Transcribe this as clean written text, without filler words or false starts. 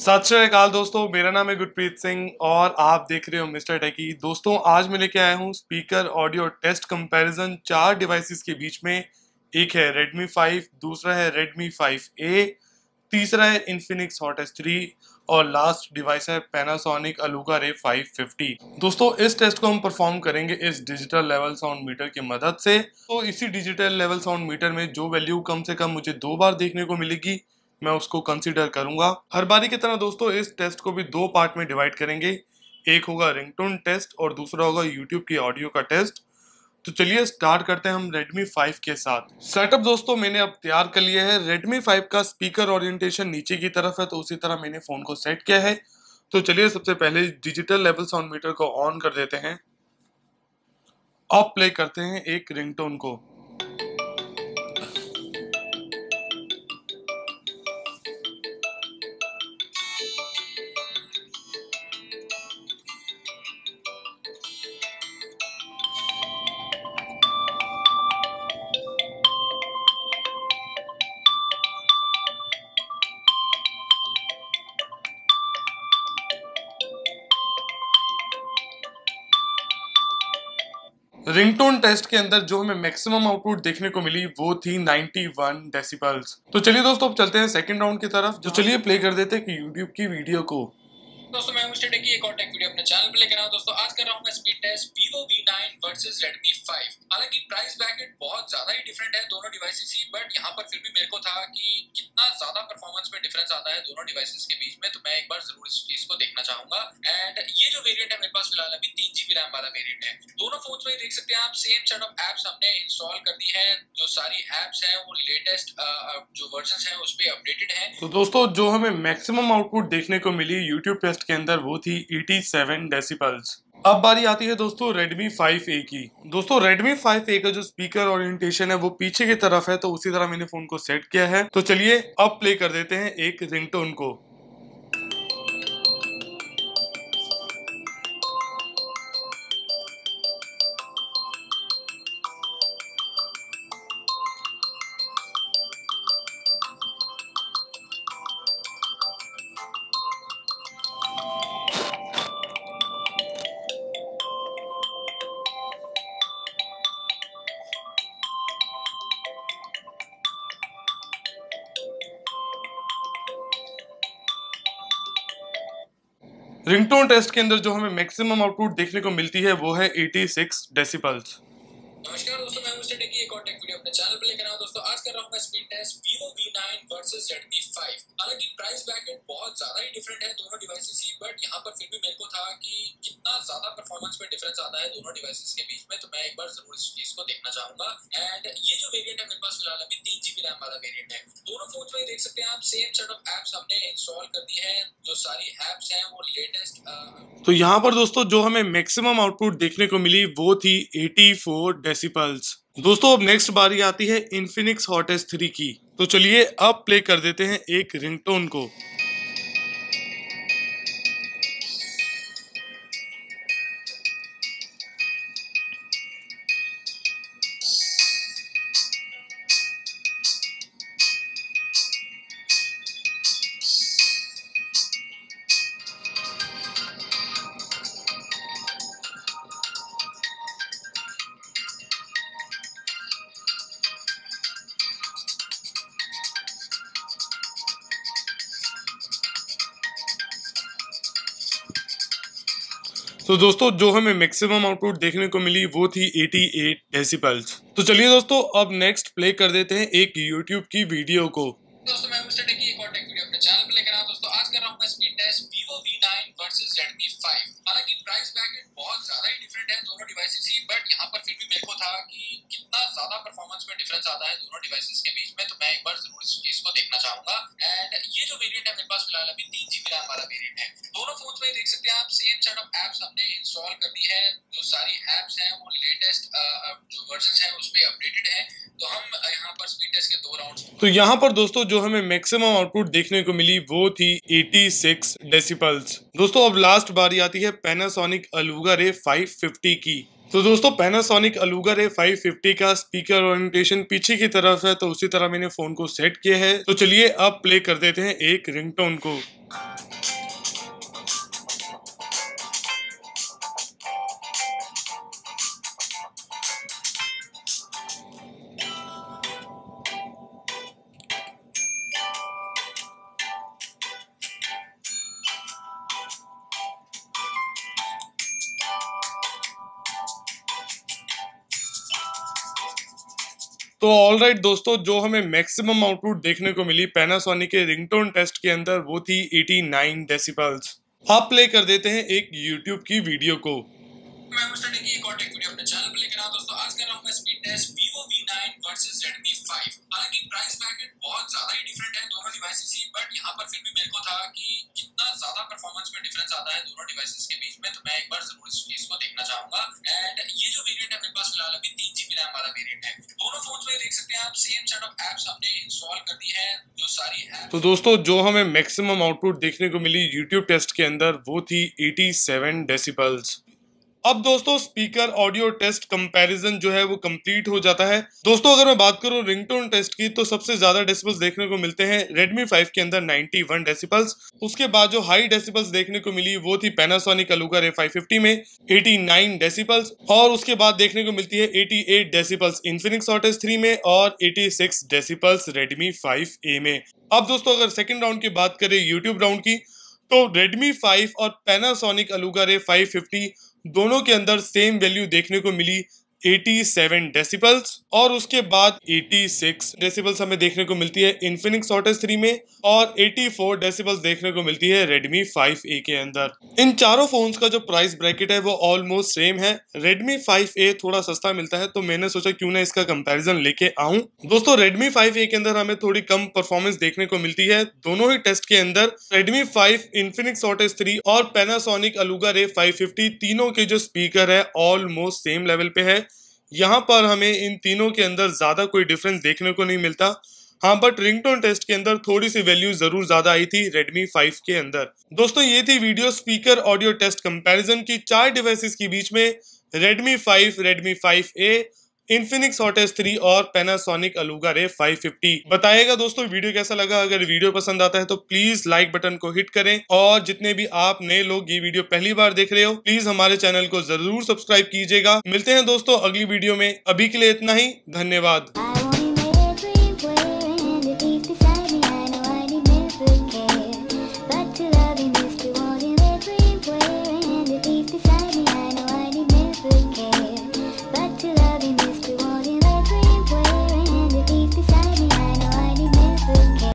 सत श्री अकाल दोस्तों, मेरा नाम है गुरप्रीत सिंह और आप देख रहे हो मिस्टर टेकी। दोस्तों आज मैं लेके आया हूँ speaker audio test comparison 4 devices के बीच में। एक है Redmi 5, दूसरा है Redmi 5A, तीसरा है Infinix Hot S3 और लास्ट डिवाइस है Panasonic Aluga Ray 550। दोस्तों इस टेस्ट को हम परफॉर्म करेंगे इस डिजिटल लेवल साउंड मीटर की मदद से। तो इसी डिजिटल लेवल साउंड मीटर में जो वैल्यू कम से कम मुझे 2 बार देखने को मिलेगी मैं उसको कंसीडर करूंगा। हर बारी की तरह दोस्तों इस टेस्ट को भी 2 पार्ट में डिवाइड करेंगे। एक होगा रिंगटोन टेस्ट और दूसरा होगा यूट्यूब की ऑडियो का टेस्ट। तो चलिए स्टार्ट करते हैं हम Redmi 5 के साथ। सेटअप दोस्तों मैंने अब तैयार कर लिया है। Redmi 5 का स्पीकर ओरिएंटेशन नीचे की तरफ है तो उसी तरह मैंने फोन को सेट किया है। तो चलिए सबसे पहले डिजिटल लेवल साउंड मीटर को ऑन कर देते हैं। अब प्ले करते हैं एक रिंगटोन को। रिंगटोन टेस्ट के अंदर जो हमें मैक्सिमम आउटपुट देखने को मिली वो थी 91 डेसिबल्स। तो चलिए दोस्तों अब चलते हैं सेकंड राउंड की तरफ। तो चलिए प्ले कर देते हैं कि यूट्यूब की वीडियो को। दोस्तों मैं मिस्टर टेकी एक और टेक वीडियो अपने चैनल पे लेकर आया हूं। दोस्तों आज कर रहा हूं मैं speed test Vivo V9 versus Redmi 5। हालांकि प्राइस ब्रैकेट बहुत ज्यादा ही डिफरेंट है दोनों डिवाइसेस ही, बट यहाँ पर फिर भी मेरे को था कि कितना ज्यादा परफॉर्मेंस में डिफरेंस आता है दोनों डिवाइसेस के बीच में, तो मैं एक बार जरूर इस चीज को देखना चाहूंगा। एंड ये जो वेरिएंट है मेरे पास फिलहाल अभी 3GB रैम वाला वेरिएंट है। दोनों फोन्स में देख सकते हैं आप सेम सेट ऑफ एप्स हमने इंस्टॉल कर दी है। जो सारी एप्स हैं वो लेटेस्ट जो वर्जन है उस पर अपडेटेड है। तो दोस्तों जो हमें मैक्सिमम आउटपुट देखने को मिली यूट्यूब टेस्ट के अंदर वो थी 87 डेसिबल्स। अब बारी आती है दोस्तों Redmi 5A की। दोस्तों Redmi 5A का जो स्पीकर ओरिएंटेशन है वो पीछे की तरफ है तो उसी तरह मैंने फोन को सेट किया है। तो चलिए अब प्ले कर देते हैं एक रिंगटोन को। रिंगटोन टेस्ट के अंदर जो हमें मैक्सिमम आउटपुट देखने को मिलती है वो है 86 डेसिबल्स। नमस्कार दोस्तों, मैं मिस्टर टेकी एक और टेक वीडियो अपने चैनल पे लेकर आया हूं। दोस्तों आज कर रहा हूं मैं speed test Vivo V9 versus Redmi 5। हालांकि प्राइस ब्रैकेट बहुत ज्यादा ही डिफरेंट है दोनों डिवाइसेस ही, बट यहाँ पर फिर भी मेरे को था कि कितना ज्यादा परफॉर्मेंस में डिफरेंस आता है दोनों डिवाइसेस के बीच में, तो मैं एक बार जरूर इस चीज को देखना चाहूंगा। एंड ये जो वेरिएंट है मेरे पास फिलहाल अभी 3GB रैम वाला वेरिएंट है। दोनों फोन्स में देख सकते हैं आप सेम सेट ऑफ एप्स हमने इंस्टॉल कर दी है। जो सारी एप्स हैं वो लेटेस्ट। तो यहाँ पर दोस्तों जो हमें मैक्सिमम आउटपुट देखने को मिली वो थी 84 डेसिबल्स। दोस्तों अब नेक्स्ट बारी आती है Infinix Hot S3 की। तो चलिए अब प्ले कर देते हैं एक रिंगटोन को। तो दोस्तों जो हमें मैक्सिमम आउटपुट देखने को मिली वो थी 88 डेसिबल्स। तो चलिए दोस्तों अब नेक्स्ट प्ले कर देते हैं एक यूट्यूब की वीडियो को। दोस्तों मैं मिस्टर टेकी एक और टेक वीडियो अपने चैनल पे लेकर आया हूं। दोस्तों आज कर रहा हूं मैं speed test Vivo V9 versus Redmi 5। हालांकि प्राइस ब्रैकेट बहुत ज्यादा ही डिफरेंट है दोनों डिवाइसेस ही, बट यहाँ पर फिर भी मेरे को था कि कितना ज्यादा परफॉर्मेंस में डिफरेंस आता है दोनों डिवाइसेस के बीच में, तो मैं एक बार जरूर इस चीज को देखना चाहूंगा। एंड ये जो वेरिएंट है मेरे पास फिलहाल अभी 3GB रैम वाला वेरिएंट है। दोनों फोन्स में देख सकते हैं आप सेम सेट ऑफ एप्स हमने इंस्टॉल कर दी है। जो सारी एप्स हैं वो लेटेस्ट जो वर्जन है उस पर अपडेटेड है। तो हम यहाँ पर स्पीड टेस्ट के 2 राउंड्स। तो यहाँ पर दोस्तों जो हमें मैक्सिमम आउटपुट देखने को मिली वो थी 86 डेसिबल्स। दोस्तों अब लास्ट बारी आती है Panasonic Aluga Ray 550 की। तो दोस्तों Panasonic Aluga Ray 550 का स्पीकर ओरिएंटेशन पीछे की तरफ है तो उसी तरह मैंने फोन को सेट किया है। तो चलिए अब प्ले कर देते हैं एक रिंगटोन को। तो ऑलराइट दोस्तों, जो हमें मैक्सिमम आउटपुट देखने को मिली पैनासोनिक के रिंगटोन टेस्ट के अंदर वो थी 89 डेसिबल्स। आप प्ले कर देते हैं एक यूट्यूब की वीडियो को। मैं मिस्टर टेकी एक और टेक वीडियो अपने चैनल पे लेकर आया दोस्तों। आज कर रहा हूं मैं speed test Vivo V9 versus Redmi 5। हालांकि प्राइस ब्रैकेट बहुत ज्यादा ही डिफरेंट है दोनों डिवाइसेस ही, बट यहां पर फिर भी मेरे को था कि कितना ज्यादा परफॉर्मेंस में डिफरेंस आता है दोनों डिवाइसेस के बीच में, तो मैं एक बार जरूर इस चीज को देखना चाहूंगा। एंड ये जो वेरिएंट है मेरे पास फिलहाल अभी 3GB रैम वाला वेरिएंट है। दोनों फोन्स में देख सकते हैं आप सेम सेट ऑफ एप्स हमने इंस्टॉल कर दी है। जो सारी एप्स तो दोस्तों, जो हमें मैक्सिमम आउटपुट देखने को मिली यूट्यूब टेस्ट के अंदर वो थी 87 डेसिबल्स। अब दोस्तों, स्पीकर ऑडियो टेस्ट कंपैरिजन जो है वो कंप्लीट हो जाता है। दोस्तों, अगर मैं बात करूं रिंगटोन टेस्ट की, तो सबसे ज्यादा डेसिबल्स देखने को मिलते हैं Redmi 5 के अंदर 91 डेसिबल्स। उसके बाद जो हाई डेसिबल्स देखने को मिली वो थी Panasonic Aluga Ray 550 में 89 डेसिबल्स, और उसके बाद देखने को मिलती है 88 डेसिबल्स Infinix Hot S3 में और 86 डेसिबल्स Redmi 5A में। अब दोस्तों, अगर सेकेंड राउंड की बात करें यूट्यूब राउंड की, तो Redmi 5 और Panasonic Aluga Ray 550 दोनों के अंदर सेम वैल्यू देखने को मिली 87 डेसिबल्स, और उसके बाद 86 डेसिबल्स हमें देखने को मिलती है Infinix Hot S3 में, और 84 डेसिबल्स देखने को मिलती है Redmi 5A के अंदर। इन चारों फोन्स का जो प्राइस ब्रैकेट है वो ऑलमोस्ट सेम है। Redmi 5A थोड़ा सस्ता मिलता है, तो मैंने सोचा क्यों ना इसका कंपैरिजन लेके आऊं। दोस्तों, Redmi 5A के अंदर हमें थोड़ी कम परफॉर्मेंस देखने को मिलती है। दोनों ही टेस्ट के अंदर Redmi 5, Infinix Hot S3 और Panasonic Aluga Ray 550 तीनों के जो स्पीकर है ऑलमोस्ट सेम लेवल पे है। यहाँ पर हमें इन तीनों के अंदर ज्यादा कोई डिफरेंस देखने को नहीं मिलता। हाँ, बट रिंगटोन टेस्ट के अंदर थोड़ी सी वैल्यू जरूर ज्यादा आई थी Redmi 5 के अंदर। दोस्तों, ये थी video speaker audio test comparison की चार डिवाइसेस के बीच में Redmi 5, Redmi 5A, Infinix Hot S3 और Panasonic Aluga Ray 550। बताइएगा दोस्तों वीडियो कैसा लगा। अगर वीडियो पसंद आता है तो प्लीज लाइक बटन को हिट करें, और जितने भी आप नए लोग ये वीडियो पहली बार देख रहे हो प्लीज हमारे चैनल को जरूर सब्सक्राइब कीजिएगा। मिलते हैं दोस्तों अगली वीडियो में, अभी के लिए इतना ही, धन्यवाद।